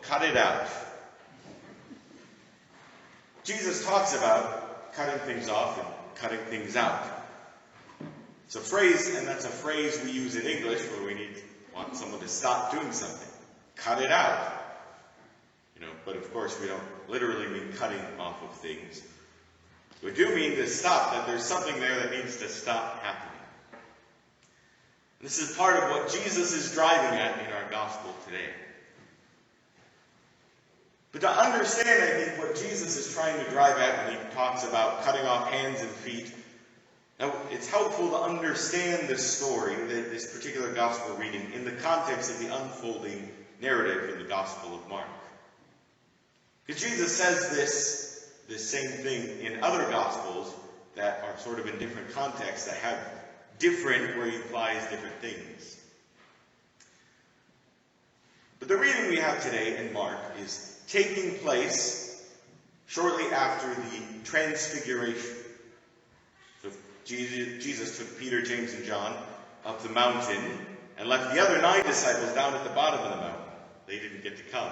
cut it out. Jesus talks about cutting things off and cutting things out. It's a phrase, and that's a phrase we use in English where we want someone to stop doing something. Cut it out. But of course we don't literally mean cutting off of things. We do mean to stop, that there's something there that needs to stop happening. This is part of what Jesus is driving at in our gospel today. But to understand, I think, what Jesus is trying to drive at when he talks about cutting off hands and feet, now, it's helpful to understand this story, this particular gospel reading, in the context of the unfolding narrative in the Gospel of Mark. Because Jesus says this same thing in other Gospels that are sort of in different contexts, that have different, where he applies different things. But the reading we have today in Mark is taking place shortly after the Transfiguration. So Jesus took Peter, James, and John up the mountain and left the other 9 disciples down at the bottom of the mountain. They didn't get to come.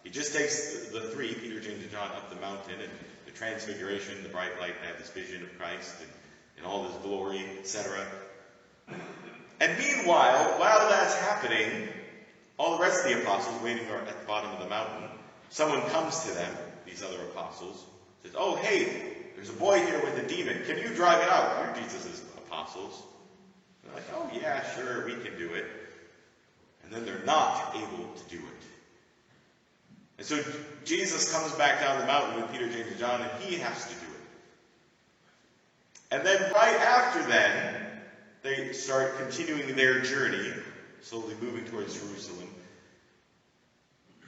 He just takes the 3, Peter, James, and John, up the mountain, and the Transfiguration, the bright light, they have this vision of Christ and all his glory, etc. And meanwhile, while that's happening, all the rest of the apostles waiting at the bottom of the mountain, someone comes to them, these other apostles, says, "Oh, hey, there's a boy here with a demon. Can you drive it out?" You're Jesus' apostles. They're like, "Oh, yeah, sure, we can do it." And then they're not able to do it. And so Jesus comes back down the mountain with Peter, James, and John, and he has to do it. And then right after then, they start continuing their journey, slowly moving towards Jerusalem.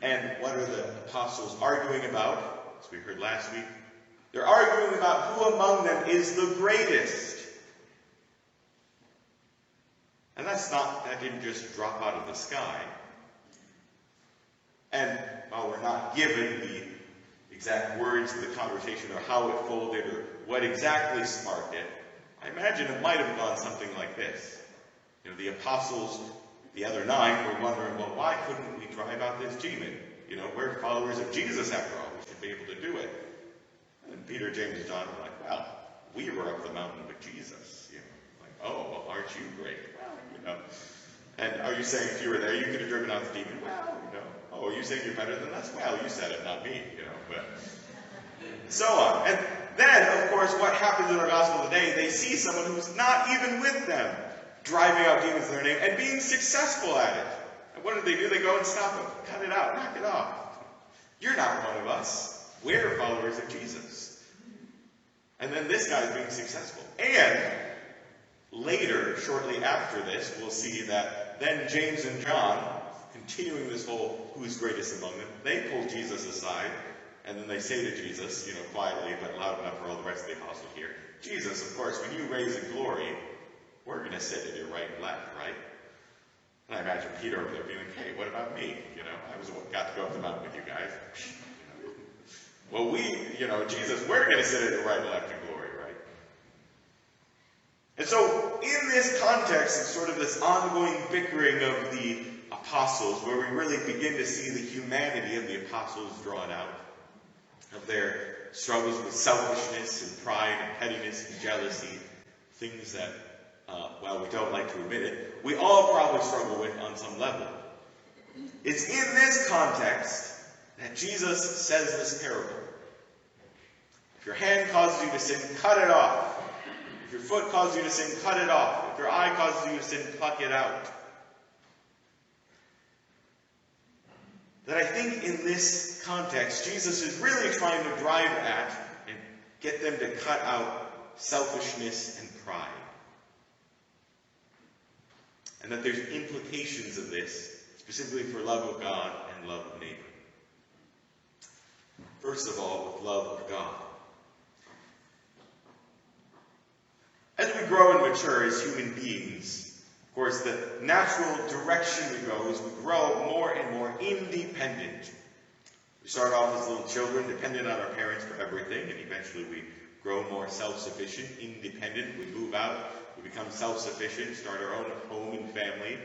And what are the apostles arguing about? As we heard last week, they're arguing about who among them is the greatest. And that didn't just drop out of the sky. And while we're not given the exact words of the conversation or how it folded or what exactly sparked it, I imagine it might have gone something like this. The apostles, the other 9, were wondering, well, why couldn't we drive out this demon? We're followers of Jesus after all. We should be able to do it. And Peter, James, and John were like, well, we were up the mountain with Jesus. Oh, well, aren't you great? Well, And are you saying if you were there, you could have driven out the demon? Well, Oh, are you saying you're better than us? Well, you said it, not me, but so on. And then, of course, what happens in our gospel today, they see someone who's not even with them driving out demons in their name and being successful at it. And what do? They go and stop them. Cut it out. Knock it off. You're not one of us. We're followers of Jesus. And then this guy's being successful. And later, shortly after this, we'll see that then James and John, continuing this whole who's greatest among them, they pull Jesus aside, and then they say to Jesus, quietly but loud enough for all the rest of the apostles to hear, "Jesus, of course, when you raise in glory, we're going to sit at your right and left, right?" And I imagine Peter over there being like, "Hey, what about me? I was the one who got to go up the mountain with you guys." Well, Jesus, we're going to sit at your right and left in glory, right? And so, in this context of sort of this ongoing bickering of the apostles, where we really begin to see the humanity of the apostles drawn out, of their struggles with selfishness and pride and pettiness and jealousy, things that, while we don't like to admit it, we all probably struggle with on some level. It's in this context that Jesus says this parable. If your hand causes you to sin, cut it off. If your foot causes you to sin, cut it off. If your eye causes you to sin, pluck it out. That I think in this context, Jesus is really trying to drive at and get them to cut out selfishness and pride. And that there's implications of this, specifically for love of God and love of neighbor. First of all, with love of God. As we grow and mature as human beings, of course, the natural direction we go is we grow more and more independent. We start off as little children, dependent on our parents for everything, and eventually we grow more self-sufficient, independent. We move out, we become self-sufficient, start our own home and family.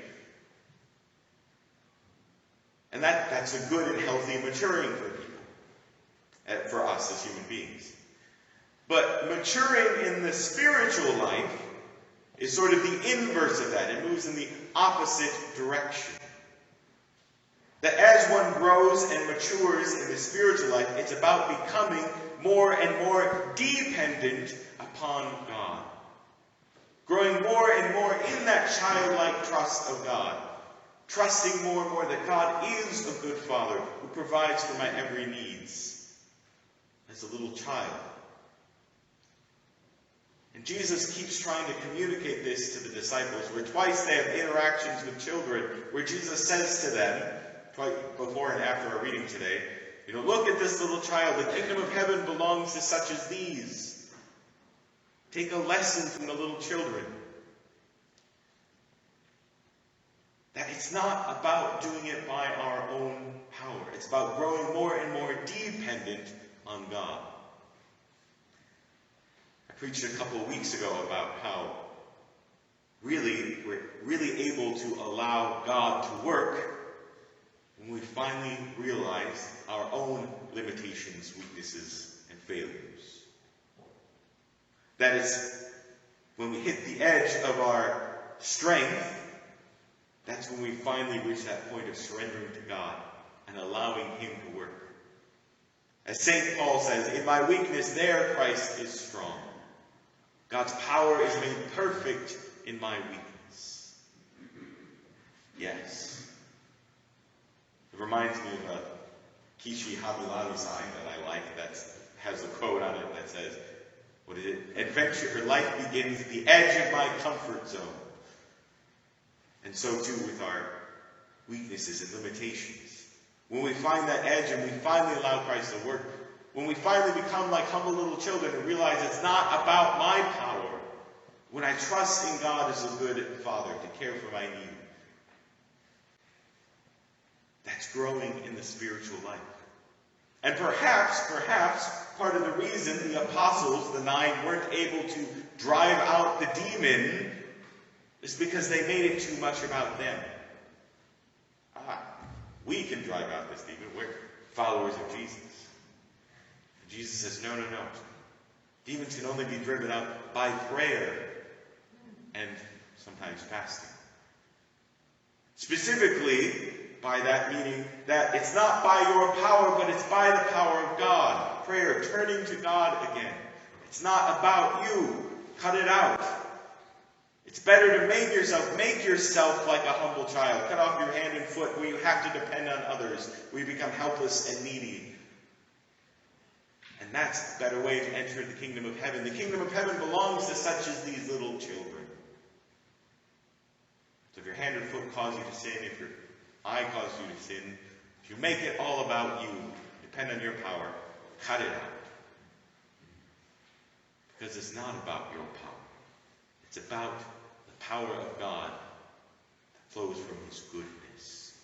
And that's a good and healthy maturing for people, for us as human beings. But maturing in the spiritual life is sort of the inverse of that. It moves in the opposite direction. That as one grows and matures in the spiritual life, it's about becoming more and more dependent upon God. Growing more and more in that childlike trust of God. Trusting more and more that God is a good Father who provides for my every needs. As a little child. And Jesus keeps trying to communicate this to the disciples, where twice they have interactions with children, where Jesus says to them, before and after our reading today, look at this little child. The kingdom of heaven belongs to such as these. Take a lesson from the little children. That it's not about doing it by our own power. It's about growing more and more dependent on God. I preached a couple of weeks ago about how we're really able to allow God to work when we finally realize our own limitations, weaknesses, and failures. That is, when we hit the edge of our strength, that's when we finally reach that point of surrendering to God and allowing Him to work. As St. Paul says, in my weakness there Christ is strong. God's power is made perfect in my weakness. Yes. It reminds me of a Kishi Habilani sign that I like that has a quote on it that says, what is it? Adventure or life begins at the edge of my comfort zone. And so too with our weaknesses and limitations. When we find that edge and we finally allow Christ to work, when we finally become like humble little children and realize it's not about my power, when I trust in God as a good Father to care for my need, that's growing in the spiritual life. And perhaps, part of the reason the apostles, the 9, weren't able to drive out the demon is because they made it too much about them. We can drive out this demon. We're followers of Jesus. And Jesus says, no. Demons can only be driven out by prayer and sometimes fasting. Specifically, by that meaning that it's not by your power, but it's by the power of God. Prayer, turning to God again. It's not about you. Cut it out. It's better to make yourself like a humble child. Cut off your hand and foot where you have to depend on others, where you become helpless and needy. And that's a better way to enter the kingdom of heaven. The kingdom of heaven belongs to such as these little children. So if your hand or foot cause you to sin, if your eye cause you to sin, if you make it all about you, depend on your power, cut it out. Because it's not about your power. It's about the power of God that flows from His goodness.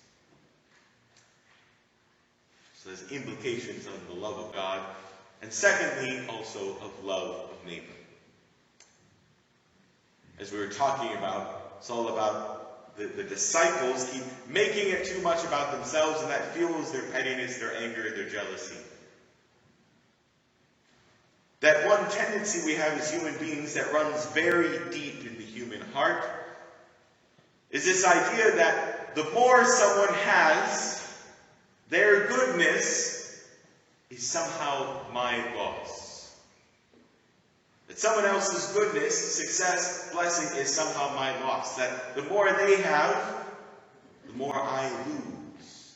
So there's implications of the love of God, and secondly, also of love of neighbor. As we were talking about, it's all about the disciples keep making it too much about themselves, and that fuels their pettiness, their anger, their jealousy. That one tendency we have as human beings that runs very deep in the human heart is this idea that the more someone has, their goodness is somehow my loss. That someone else's goodness, success, blessing is somehow my loss. That the more they have, the more I lose.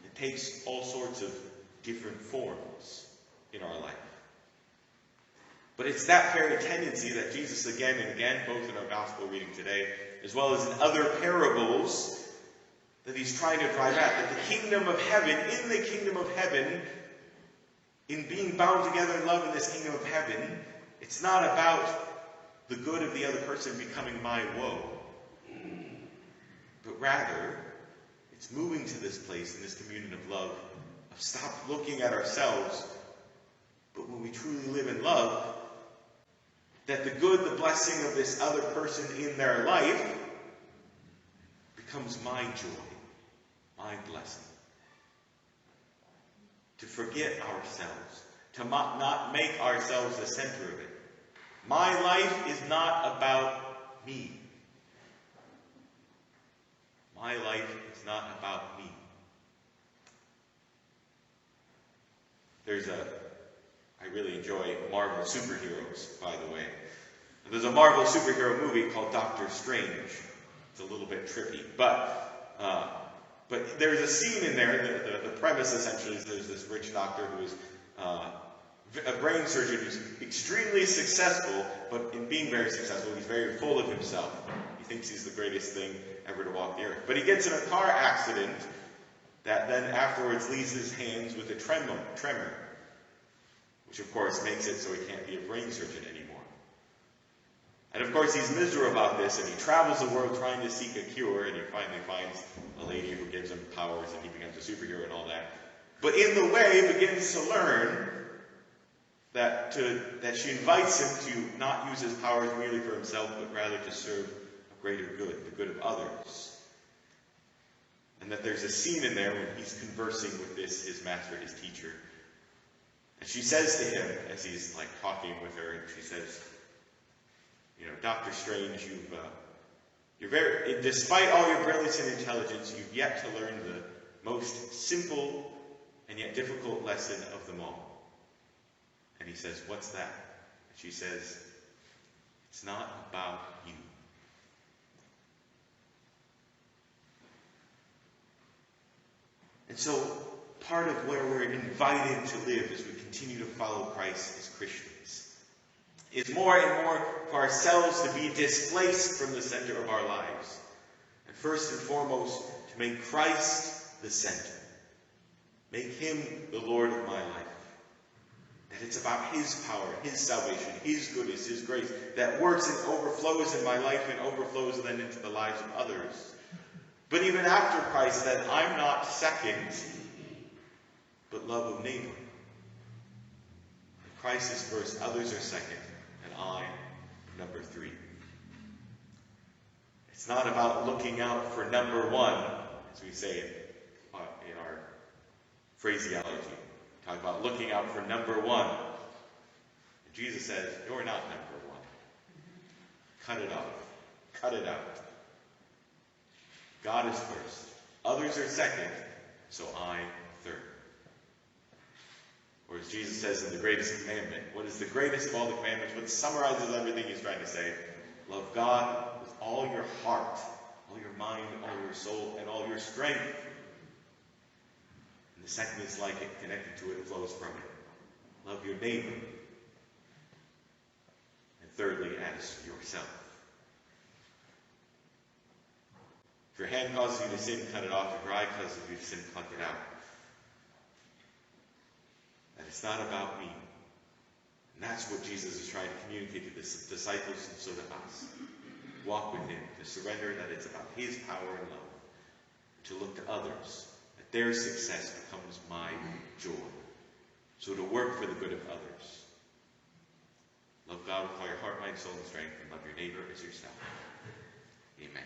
It takes all sorts of different forms in our life. But it's that very tendency that Jesus again and again, both in our gospel reading today, as well as in other parables, that He's trying to drive at. That the kingdom of heaven, in the kingdom of heaven, in being bound together in love in this kingdom of heaven, it's not about the good of the other person becoming my woe. But rather, it's moving to this place in this communion of love, of stop looking at ourselves, but when we truly live in love, that the good, the blessing of this other person in their life becomes my joy. my blessing. To forget ourselves, to not make ourselves the center of it. My life is not about me. My life is not about me. I really enjoy Marvel superheroes, by the way. There's a Marvel superhero movie called Doctor Strange. It's a little bit trippy, but there's a scene in there, the premise essentially is there's this rich doctor who is a brain surgeon who's extremely successful, but in being very successful, he's very full of himself. He thinks he's the greatest thing ever to walk the earth. But he gets in a car accident that then afterwards leaves his hands with a tremor, which of course makes it so he can't be a brain surgeon anymore. And of course he's miserable about this, and he travels the world trying to seek a cure, and he finally finds a lady who gives him powers, and he becomes a superhero and all that. But in the way, he begins to learn that she invites him to not use his powers merely for himself, but rather to serve a greater good, the good of others. And that there's a scene in there when he's conversing with his master, his teacher. And she says to him, as he's talking with her, and she says, Dr. Strange, despite all your brilliance and intelligence, you've yet to learn the most simple and yet difficult lesson of them all. And he says, what's that? And she says, it's not about you. And so, part of where we're invited to live as we continue to follow Christ as Christians is more and more for ourselves to be displaced from the center of our lives. And first and foremost, to make Christ the center. Make Him the Lord of my life. That it's about His power, His salvation, His goodness, His grace that works and overflows in my life and overflows then into the lives of others. But even after Christ, that I'm not second, but love of neighbor. Christ is first, others are second, and I number 3. It's not about looking out for number 1, as we say in our phraseology. Talk about looking out for number 1. And Jesus says, you're not number 1. Cut it off. Cut it out. God is first. Others are second, so I third. Or as Jesus says in the greatest commandment, what is the greatest of all the commandments? What summarizes everything He's trying to say? Love God with all your heart, all your mind, all your soul, and all your strength. And the second is like it, connected to it, flows from it. Love your neighbor. And thirdly, as yourself. If your hand causes you to sin, cut it off. If your eye causes you to sin, pluck it out. That it's not about me. And that's what Jesus is trying to communicate to the disciples and so to us. Walk with Him, to surrender that it's about His power and love. To look to others, that their success becomes my joy. So to work for the good of others. Love God with all your heart, mind, soul, and strength, and love your neighbor as yourself. Amen.